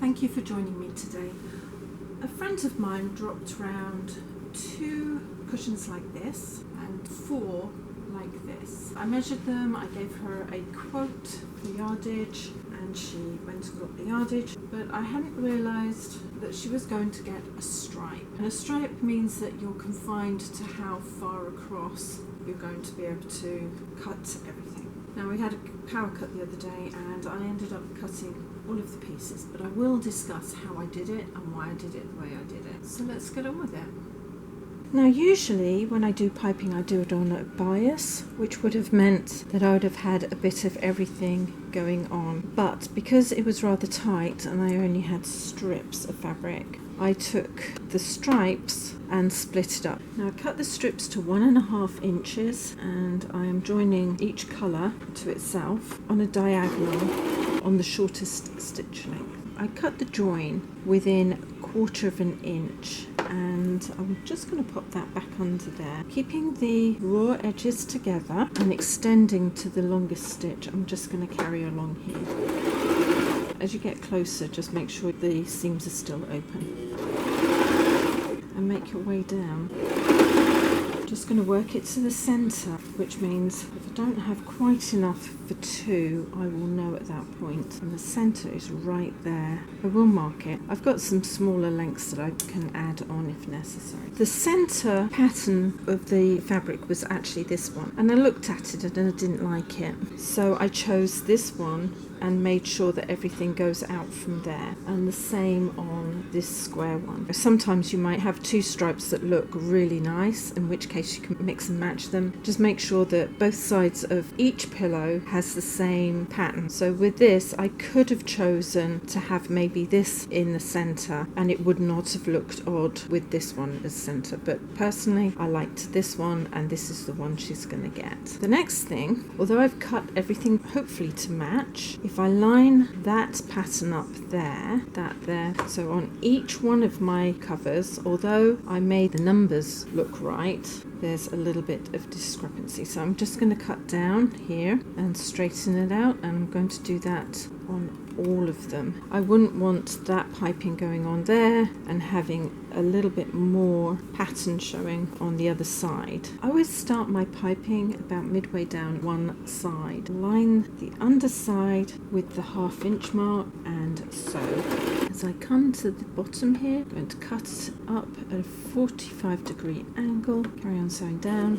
thank you for joining me today. A friend of mine dropped round 2 cushions like this and 4 like this. I measured them, I gave her a quote for yardage and she went and got the yardage, but I hadn't realised that she was going to get a stripe. And a stripe means that you're confined to how far across you're going to be able to cut everything. Now, we had a power cut the other day and I ended up cutting all of the pieces, but I will discuss how I did it and why I did it the way I did it. So let's get on with it. Now, usually when I do piping, I do it on a bias, which would have meant that I would have had a bit of everything going on. But because it was rather tight and I only had strips of fabric, I took the stripes and split it up. Now, I cut the strips to 1.5 inches and I am joining each colour to itself on a diagonal on the shortest stitch length. I cut the join within 1/4 inch and I'm just going to pop that back under there, keeping the raw edges together and extending to the longest stitch. I'm just going to carry along here. As you get closer, just make sure the seams are still open and make your way down. Just going to work it to the centre, which means if I don't have quite enough for 2, I will know at that point. And the centre is right there. I will mark it. I've got some smaller lengths that I can add on if necessary. The centre pattern of the fabric was actually this one, and I looked at it and I didn't like it. So I chose this one and made sure that everything goes out from there, and the same on this square one. Sometimes you might have 2 stripes that look really nice, in which case you can mix and match them. Just make sure that both sides of each pillow has the same pattern. So with this, I could have chosen to have maybe this in the center and it would not have looked odd with this one as center, but personally I liked this one and this is the one she's going to get. The next thing, although I've cut everything hopefully to match, if I line that pattern up there, so on each one of my covers, although I made the numbers look right, there's a little bit of discrepancy. So I'm just going to cut down here and straighten it out, and I'm going to do that on all of them. I wouldn't want that piping going on there and having a little bit more pattern showing on the other side. I always start my piping about midway down one side. Line the underside with the 1/2 inch mark and sew. As I come to the bottom here, I'm going to cut up at a 45-degree angle, carry on sewing down.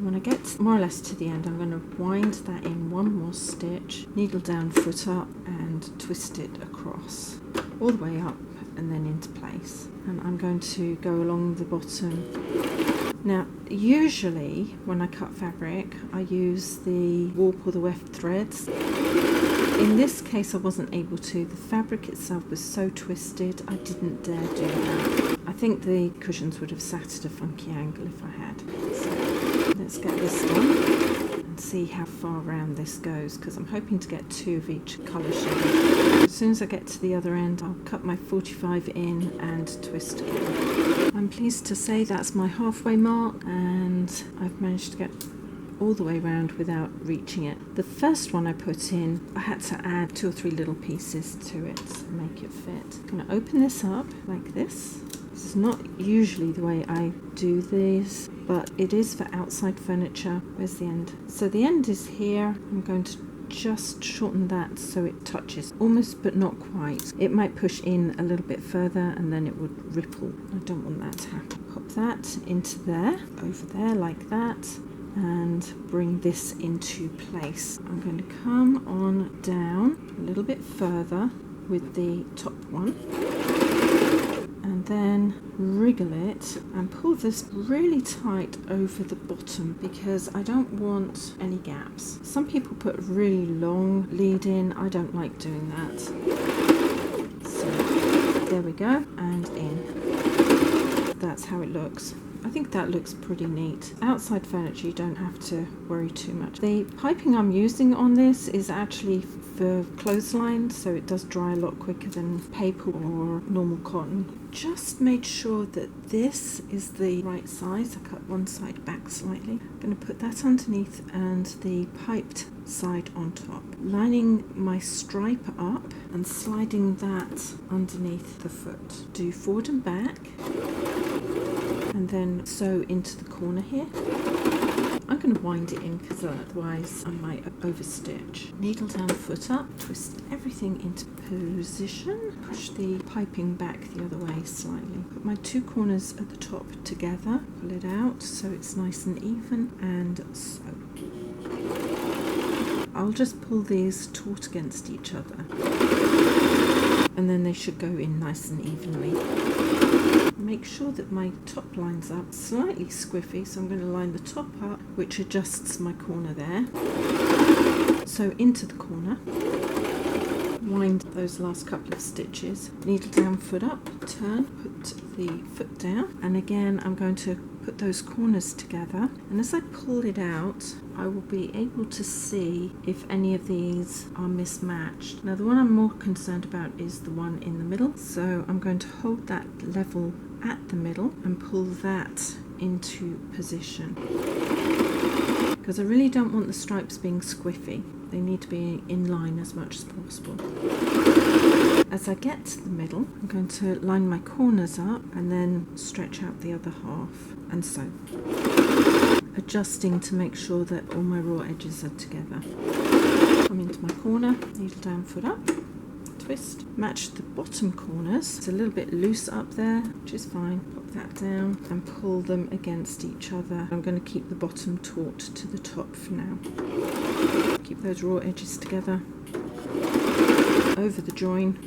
When I get more or less to the end, I'm going to wind that in one more stitch, needle down, foot up, and twist it across all the way up and then into place. And I'm going to go along the bottom. Now, usually when I cut fabric, I use the warp or the weft threads. In this case, I wasn't able to. The fabric itself was so twisted, I didn't dare do that. I think the cushions would have sat at a funky angle if I had. So let's get this done and see how far around this goes, because I'm hoping to get 2 of each colour shade. As soon as I get to the other end, I'll cut my 45 in and twist again. I'm pleased to say that's my halfway mark, and I've managed to get all the way around without reaching it. The first one I put in, I had to add 2 or 3 little pieces to it to make it fit. I'm going to open this up like this. This is not usually the way I do these, but it is for outside furniture. Where's the end? So the end is here. I'm going to just shorten that so it touches, almost but not quite. It might push in a little bit further and then it would ripple. I don't want that to happen. Pop that into there, over there like that, and bring this into place. I'm going to come on down a little bit further with the top one and then wriggle it and pull this really tight over the bottom because I don't want any gaps. Some people put a really long lead in. I don't like doing that. So there we go, and in. That's how it looks. I think that looks pretty neat. Outside furniture, you don't have to worry too much. The piping I'm using on this is actually the clothesline, so it does dry a lot quicker than paper or normal cotton. Just made sure that this is the right size. I cut one side back slightly. I'm going to put that underneath and the piped side on top. Lining my stripe up and sliding that underneath the foot. Do forward and back and then sew into the corner here. I'm going to wind it in because otherwise I might overstitch. Needle down, foot up, twist everything into position, push the piping back the other way slightly. Put my two corners at the top together, pull it out so it's nice and even, and sew. I'll just pull these taut against each other and then they should go in nice and evenly. Make sure that my top lines up, slightly squiffy, so I'm going to line the top up, which adjusts my corner there. So into the corner, wind those last couple of stitches, needle down, foot up, turn, put the foot down, and again I'm going to put those corners together, and as I pull it out I will be able to see if any of these are mismatched. Now the one I'm more concerned about is the one in the middle, so I'm going to hold that level at the middle and pull that into position because I really don't want the stripes being squiffy. They need to be in line as much as possible. As I get to the middle, I'm going to line my corners up and then stretch out the other half and sew, adjusting to make sure that all my raw edges are together. Come into my corner, needle down, foot up, twist, match the bottom corners. It's a little bit loose up there, which is fine. Pop that down and pull them against each other. I'm going to keep the bottom taut to the top for now. Keep those raw edges together over the join.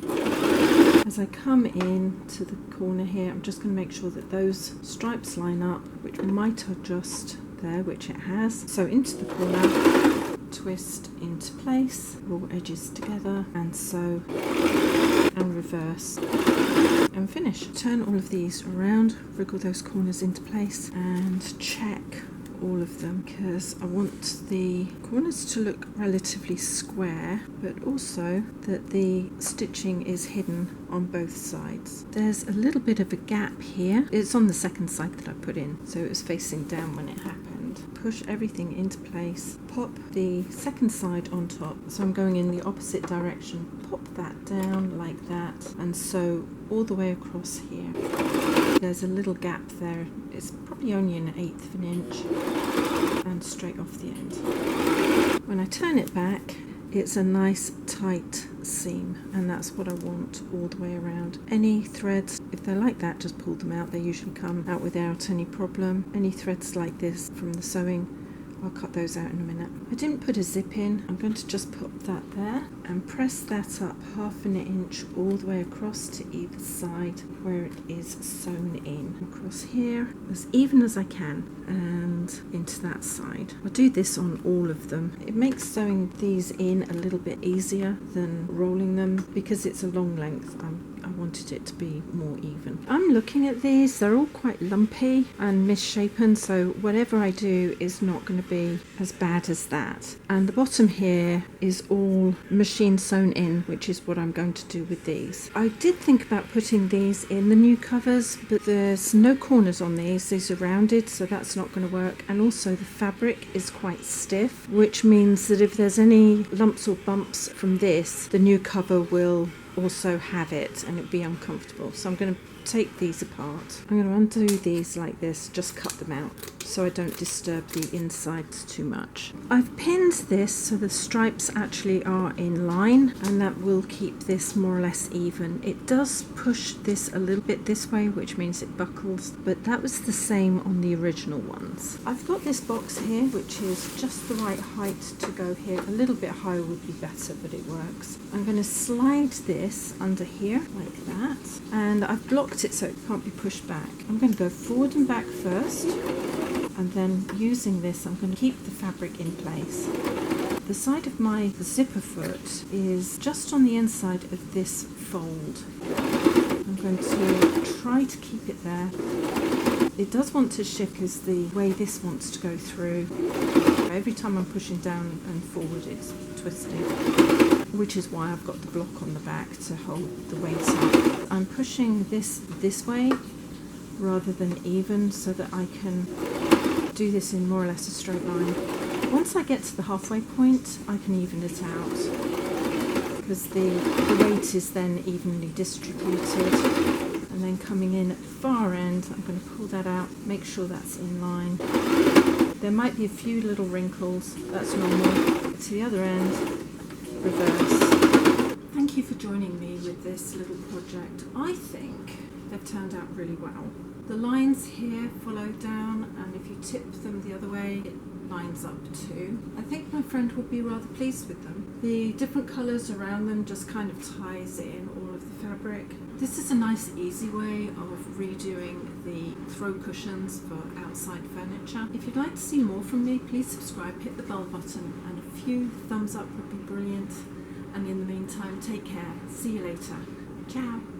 As I come in to the corner here, I'm just going to make sure that those stripes line up, which might adjust there, which it has. So into the corner, twist into place, raw edges together, and sew and reverse and finish. Turn all of these around, wriggle those corners into place and check all of them because I want the corners to look relatively square, but also that the stitching is hidden on both sides. There's a little bit of a gap here. It's on the second side that I put in, so it was facing down when it happened. Push everything into place, pop the second side on top, so I'm going in the opposite direction, pop that down like that and sew all the way across here. There's a little gap there, it's probably only 1/8 of an inch, and straight off the end. When I turn it back, it's a nice tight seam, and that's what I want all the way around. Any threads, if they're like that, just pull them out. They usually come out without any problem. Any threads like this from the sewing, I'll cut those out in a minute. I didn't put a zip in. I'm going to just put that there and press that up 1/2 inch all the way across to either side where it is sewn in. Across here as even as I can and into that side. I'll do this on all of them. It makes sewing these in a little bit easier than rolling them because it's a long length. I wanted it to be more even. I'm looking at these, they're all quite lumpy and misshapen, so whatever I do is not going to be as bad as that. And the bottom here is all machine sewn in, which is what I'm going to do with these. I did think about putting these in the new covers, but there's no corners on these are rounded, so that's not going to work. And also the fabric is quite stiff, which means that if there's any lumps or bumps from this, the new cover will also have it and it'd be uncomfortable. So I'm going to take these apart. I'm going to undo these like this, just cut them out so I don't disturb the insides too much. I've pinned this so the stripes actually are in line, and that will keep this more or less even. It does push this a little bit this way, which means it buckles, but that was the same on the original ones. I've got this box here which is just the right height to go here. A little bit higher would be better, but it works. I'm going to slide this under here like that, and I've blocked it so it can't be pushed back. I'm going to go forward and back first, and then using this I'm going to keep the fabric in place. The side of my zipper foot is just on the inside of this fold. I'm going to try to keep it there. It does want to shift because the way this wants to go through. Every time I'm pushing down and forward it's twisting. which is why I've got the block on the back to hold the weight up. I'm pushing this way rather than even so that I can do this in more or less a straight line. Once I get to the halfway point, I can even it out because the weight is then evenly distributed. And then coming in at the far end, I'm going to pull that out, make sure that's in line. There might be a few little wrinkles, that's normal. To the other end, reverse. Thank you for joining me with this little project. I think they've turned out really well. The lines here follow down, and if you tip them the other way, it lines up too. I think my friend would be rather pleased with them. The different colours around them just kind of ties in all of the fabric. This is a nice easy way of redoing the throw cushions for outside furniture. If you'd like to see more from me, please subscribe, hit the bell button, and a few thumbs up would be brilliant. And in the meantime, take care. See you later. Ciao.